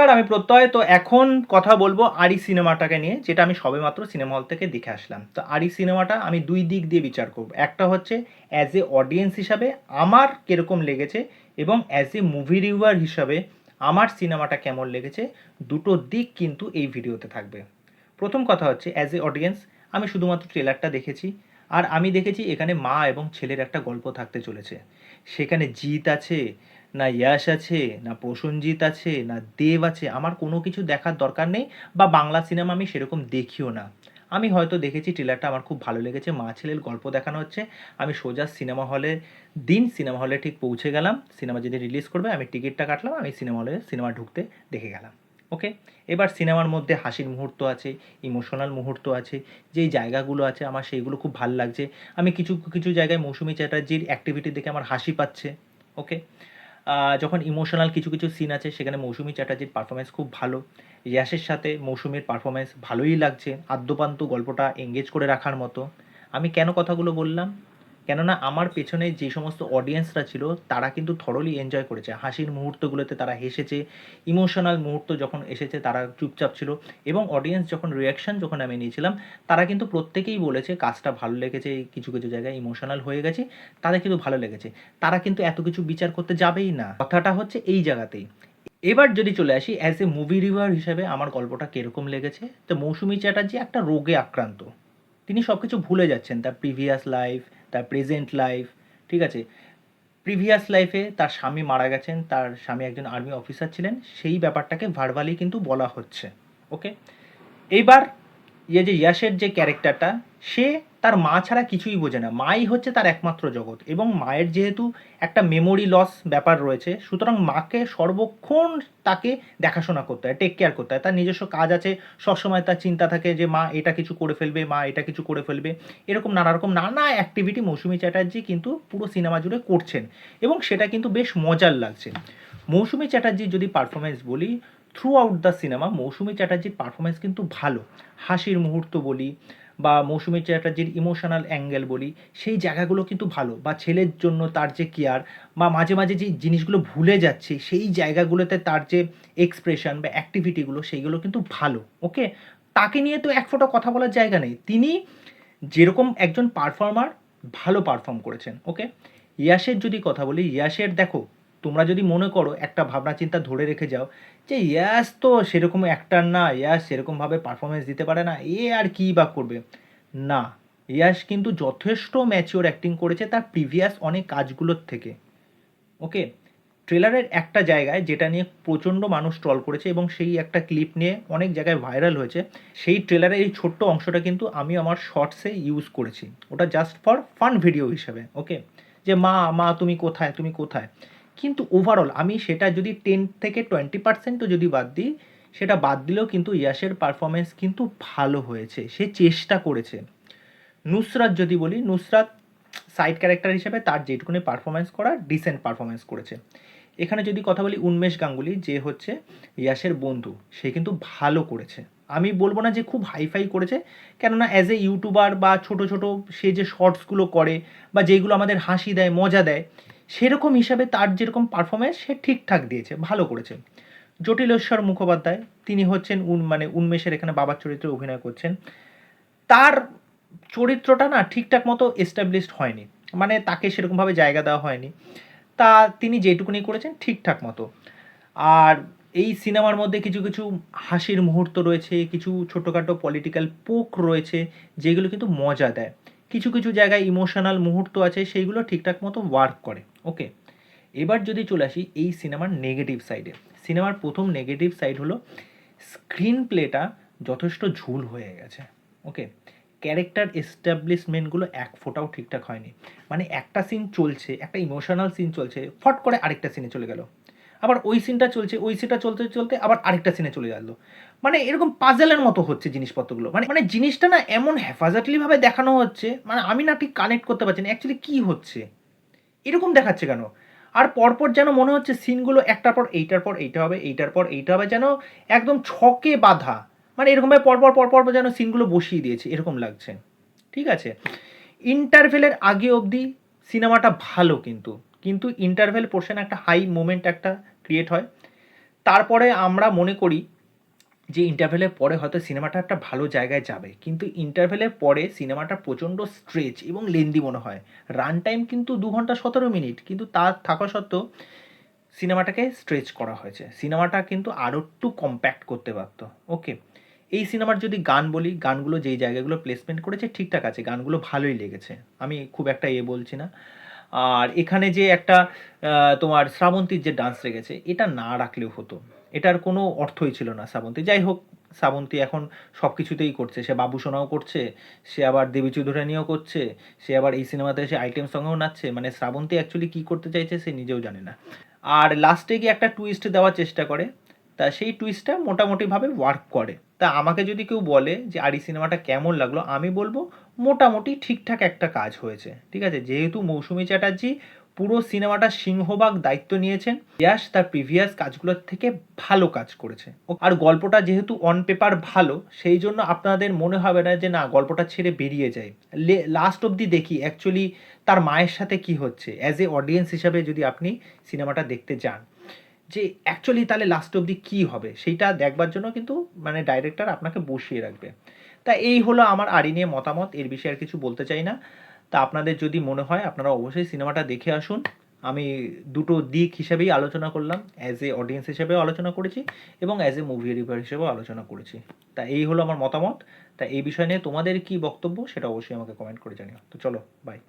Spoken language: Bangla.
নমস্কার, আমি প্রত্যয়। তো এখন কথা বলবো আরি সিনেমাটাকে নিয়ে, যেটা আমি সবেমাত্র সিনেমা হল থেকে দেখে আসলাম। তো আরি সিনেমাটা আমি দুই দিক দিয়ে বিচার করব। একটা হচ্ছে অ্যাজ এ অডিয়েন্স হিসাবে আমার কিরকম লেগেছে, এবং অ্যাজ এ মুভি রিভিউয়ার হিসাবে আমার সিনেমাটা কেমন লেগেছে। দুটো দিক কিন্তু এই ভিডিওতে থাকবে। প্রথম কথা হচ্ছে অ্যাজ এ অডিয়েন্স আমি শুধুমাত্র ট্রেলারটা দেখেছি, আর আমি দেখেছি এখানে মা এবং ছেলের একটা গল্প থাকতে চলেছে। সেখানে জিৎ আছে, না ইয়াশ আছে, না প্রসেনজিৎ আছে, না দেব আছে, আমার কোনো কিছু দেখার দরকার নেই। বা বাংলা সিনেমা আমি সেরকম দেখিও না। আমি হয়তো দেখেছি ট্রেলারটা, আমার খুব ভালো লেগেছে, মা ছেলের গল্প দেখানো হচ্ছে। আমি সোজা সিনেমা হলে সিনেমা হলে ঠিক পৌঁছে গেলাম। সিনেমা যদি রিলিজ করবে আমি টিকিটটা কাটলাম, আমি সিনেমা হলে সিনেমা ঢুকতে দেখে গেলাম। ওকে, এবার সিনেমার মধ্যে হাসির মুহূর্ত আছে, ইমোশনাল মুহূর্ত আছে, যেই জায়গাগুলো আছে আমার সেইগুলো খুব ভালো লাগছে। আমি কিছু কিছু জায়গায় মৌসুমী চ্যাটার্জির অ্যাক্টিভিটি দেখে আমার হাসি পাচ্ছে। ওকে, যখন ইমোশনাল কিছু কিছু সিন আছে সেখানে মৌসুমী চ্যাটার্জির পারফরমেন্স খুব ভালো। ইয়াসের সাথে মৌসুমীর পারফরমেন্স ভালোই লাগছে, আদ্যপান্ত গল্পটা এঙ্গেজ করে রাখার মতো। আমি কেন কথাগুলো বললাম? কেননা আমার পেছনে যে সমস্ত অডিয়েন্সরা ছিল তারা কিন্তু থরলি এনজয় করেছে। হাসির মুহূর্তগুলোতে তারা হেসেছে, ইমোশনাল মুহূর্ত যখন এসেছে তারা চুপচাপ ছিল। এবং অডিয়েন্স যখন রিয়াকশান যখন আমি নিয়েছিলাম, তারা কিন্তু প্রত্যেকেই বলেছে কাজটা ভালো লেগেছে, কিছু কিছু জায়গায় ইমোশনাল হয়ে গেছে, তাদের কিন্তু ভালো লেগেছে। তারা কিন্তু এত কিছু বিচার করতে যাবেই না, কথাটা হচ্ছে এই জায়গাতেই। এবার যদি চলে আসি অ্যাজ এ মুভি রিভিউয়ার হিসেবে আমার গল্পটা কীরকম লেগেছে, তো মৌসুমী চ্যাটার্জি একটা রোগে আক্রান্ত। তিনি সব কিছু ভুলে যাচ্ছেন, তার প্রিভিয়াস লাইফ, তার প্রেজেন্ট লাইফ। ঠিক আছে, প্রিভিয়াস লাইফে তার স্বামী মারা গেছেন, তার স্বামী একজন আর্মি অফিসার ছিলেন, সেই ব্যাপারটাকে ভার্বালি কিন্তু বলা হচ্ছে। ওকে, এইবার যে ইয়াশের যে ক্যারেক্টারটা, সে তার মা ছাড়া কিছুই বোঝে না, মাই হচ্ছে তার একমাত্র জগৎ। এবং মায়ের যেহেতু একটা মেমোরি লস ব্যাপার রয়েছে, সুতরাং মাকে সর্বক্ষণ তাকে দেখাশোনা করতে হয়, টেক কেয়ার করতে হয়। তার নিজস্ব কাজ আছে, সবসময় তার চিন্তা থাকে যে মা এটা কিছু করে ফেলবে, মা এটা কিছু করে ফেলবে। এরকম নানা রকম নানা অ্যাক্টিভিটি মৌসুমী চ্যাটার্জি কিন্তু পুরো সিনেমা জুড়ে করছেন, এবং সেটা কিন্তু বেশ মজার লাগছে। মৌসুমী চ্যাটার্জির যদি পারফরমেন্স বলি, throughout the cinema Moushumi চ্যাটার্জির পারফরমেন্স কিন্তু ভালো। হাসির মুহূর্ত বলি, বা মৌসুমী চ্যাটার্জির ইমোশনাল অ্যাঙ্গেল বলি, সেই জায়গাগুলো কিন্তু ভালো। বা ছেলের জন্য তার যে কেয়ার, বা মাঝে মাঝে যে জিনিসগুলো ভুলে যাচ্ছে সেই জায়গাগুলোতে তার যে এক্সপ্রেশন বা অ্যাক্টিভিটিগুলো, সেইগুলো কিন্তু ভালো। ওকে, তাকে নিয়ে তো এক ফোঁটা কথা বলার জায়গা নেই, তিনি যেরকম একজন পারফর্মার ভালো পারফর্ম করেছেন। ওকে, ইয়াশের যদি কথা বলি, ইয়াশের দেখো, তোমরা যদি মনে করো একটা ভাবনা চিন্তা ধরে রেখে যাও যে ইয়াশ তো সেরকম অ্যাক্টার না, ইয়াশ সেরকমভাবে পারফরমেন্স দিতে পারে না, এ আর কী বা করবে, না। ইয়াশ কিন্তু যথেষ্ট ম্যাচিওর অ্যাক্টিং করেছে তার প্রিভিয়াস অনেক কাজগুলোর থেকে। ওকে, ট্রেলারের একটা জায়গায় যেটা নিয়ে প্রচণ্ড মানুষ ট্রল করেছে, এবং সেই একটা ক্লিপ নিয়ে অনেক জায়গায় ভাইরাল হয়েছে, সেই ট্রেলারের এই ছোট্ট অংশটা কিন্তু আমি আমার শর্টসে ইউজ করেছি, ওটা জাস্ট ফর ফান ভিডিও হিসাবে। ওকে, যে মা মা তুমি কোথায়, তুমি কোথায়। কিন্তু ওভারঅল আমি সেটা যদি 10 থেকে 20%ও যদি বাদ দিই, সেটা বাদ দিলেও কিন্তু ইয়াশের পারফরমেন্স কিন্তু ভালো হয়েছে, সে চেষ্টা করেছে। নুসরাত যদি বলি, নুসরাত সাইড ক্যারেক্টার হিসেবে তার যেটুকুনি পারফরমেন্স করা, ডিসেন্ট পারফরমেন্স করেছে। এখানে যদি কথা বলি উন্মেষ গাঙ্গুলি, যে হচ্ছে ইয়াশের বন্ধু, সে কিন্তু ভালো করেছে। আমি বলবো না যে খুব হাইফাই করেছে, কেননা অ্যাজ এ ইউটিউবার বা ছোট ছোট সে যে শর্টসগুলো করে বা যেগুলো আমাদের হাসি দেয়, মজা দেয়, সেরকম হিসাবে তার যেরকম পারফরমেন্স সে ঠিকঠাক দিয়েছে, ভালো করেছে। জটিলেশ্বর মুখোপাধ্যায়, তিনি হচ্ছেন উন্মেষের এখানে বাবার চরিত্রে অভিনয় করছেন। তার চরিত্রটা না ঠিকঠাক মতো এস্টাবলিশড হয়নি, মানে তাকে সেরকমভাবে জায়গা দেওয়া হয়নি। তা তিনি যেটুকুনি করেছেন ঠিকঠাক মতো। আর এই সিনেমার মধ্যে কিছু কিছু হাসির মুহূর্ত রয়েছে, কিছু ছোটোখাটো পলিটিক্যাল পোক রয়েছে, যেগুলো কিন্তু মজা দেয়। কিছু কিছু জায়গায় ইমোশনাল মুহূর্ত আছে, সেইগুলো ঠিকঠাক মতো ওয়ার্ক করে। ওকে, এবার যদি চলে আসি এই সিনেমার নেগেটিভ সাইডে, সিনেমার প্রথম নেগেটিভ সাইড হলো স্ক্রিন প্লেটা যথেষ্ট ঝুল হয়ে গেছে। ওকে, ক্যারেক্টার এস্টাবলিশমেন্টগুলো এক ফোঁটাও ঠিকঠাক হয়নি। মানে একটা সিন চলছে, একটা ইমোশনাল সিন চলছে, ফট করে আরেকটা সিনে চলে গেল, আবার ওই সিনটা চলছে, ওই সিনটা চলতে চলতে আবার আরেকটা সিনে চলে গেল। মানে এরকম পাজেলের মতো হচ্ছে জিনিসপত্রগুলো, মানে মানে জিনিসটা না এমন হ্যাফাজাটলিভাবে দেখানো হচ্ছে, মানে আমি না ঠিক কানেক্ট করতে পারছি না অ্যাকচুয়ালি কী হচ্ছে, এরকম দেখাচ্ছে কেন। আর পরপর যেন মনে হচ্ছে সিনগুলো একটার পর এইটার পর এইটা হবে, এইটার পর এইটা হবে, যেন একদম ছকে বাঁধা, মানে এরকমভাবে পরপর পরপর যেন সিনগুলো বসিয়ে দিয়েছে এরকম লাগছে। ঠিক আছে, ইন্টারভেলের আগে অবধি সিনেমাটা ভালো, কিন্তু কিন্তু ইন্টারভেল পোর্শন একটা হাই মোমেন্ট একটা ক্রিয়েট হয়। তারপরে আমরা মনে করি যে ইন্টারভেলের পরে হয়তো সিনেমাটা একটা ভালো জায়গায় যাবে, কিন্তু ইন্টারভেলের পরে সিনেমাটা প্রচণ্ড স্ট্রেচ এবং লেন্দি মনে হয়। রান টাইম কিন্তু 2 ঘন্টা 17 মিনিট, কিন্তু তার থাকা সত্ত্বেও সিনেমাটাকে স্ট্রেচ করা হয়েছে। সিনেমাটা কিন্তু আরও একটু কম্প্যাক্ট করতে পারত। ওকে, এই সিনেমার যদি গান বলি, গানগুলো যেই জায়গাগুলো প্লেসমেন্ট করেছে ঠিকঠাক আছে, গানগুলো ভালোই লেগেছে, আমি খুব একটা বলছি না। আর এখানে যে একটা তোমার শ্রাবন্তীর যে ডান্স রেখেছে, এটা না রাখলেও হতো, এটার কোনো অর্থই ছিল না। শ্রাবন্তী, যাই হোক, শ্রাবন্তী এখন সব কিছুতেই করছে, সে বাবুসোনাও করছে, সে আবার দেবী চৌধুরানীও করছে, সে আবার এই সিনেমাতে এসে আইটেম সঙ্গেও নাচছে, মানে শ্রাবন্তী অ্যাকচুয়ালি কী করতে চাইছে সে নিজেও জানে না। আর লাস্টে গিয়ে একটা টুইস্ট দেওয়ার চেষ্টা করে, তা সেই টুইস্টটা মোটামুটিভাবে ওয়ার্ক করে। তা আমাকে যদি কেউ বলে যে আরি সিনেমাটা কেমন লাগলো, আমি বলবো মোটামুটি ঠিকঠাক একটা কাজ হয়েছে। ঠিক আছে, যেহেতু মৌসুমী চ্যাটার্জি পুরো সিনেমাটা সিংহভাগ দায়িত্ব নিয়েছেন, ইয়াশ তার প্রিভিয়াস কাজগুলোর থেকে ভালো কাজ করেছে। আর গল্পটা যেহেতু অন পেপার ভালো, সেই জন্য আপনাদের মনে হবে না যে না গল্পটা ছেড়ে বেরিয়ে যায়। লাস্ট অবধি দেখি অ্যাকচুয়ালি তার মায়ের সাথে কি হচ্ছে, অ্যাজ এ অডিয়েন্স হিসাবে যদি আপনি সিনেমাটা দেখতে যান, যে অ্যাকচুয়ালি তাহলে লাস্ট অবধি কী হবে, সেইটা দেখবার জন্য কিন্তু মানে ডাইরেক্টর আপনাকে বসিয়ে রাখবে। তা এই হলো আমার আরি নিয়ে মতামত, এর বিষয়ে আর কিছু বলতে চাই না। তা আপনাদের যদি মনে হয় আপনারা অবশ্যই সিনেমাটা দেখে আসুন। আমি দুটো দিক হিসেবেই আলোচনা করলাম, অ্যাজ এ অডিয়েন্স হিসেবেও আলোচনা করেছি এবং অ্যাজ এ মুভি রিভিউয়ার হিসেবেও আলোচনা করেছি। তা এই হলো আমার মতামত। তা এই বিষয় নিয়ে তোমাদের কী বক্তব্য সেটা অবশ্যই আমাকে কমেন্ট করে জানিও। তো চলো, বাই।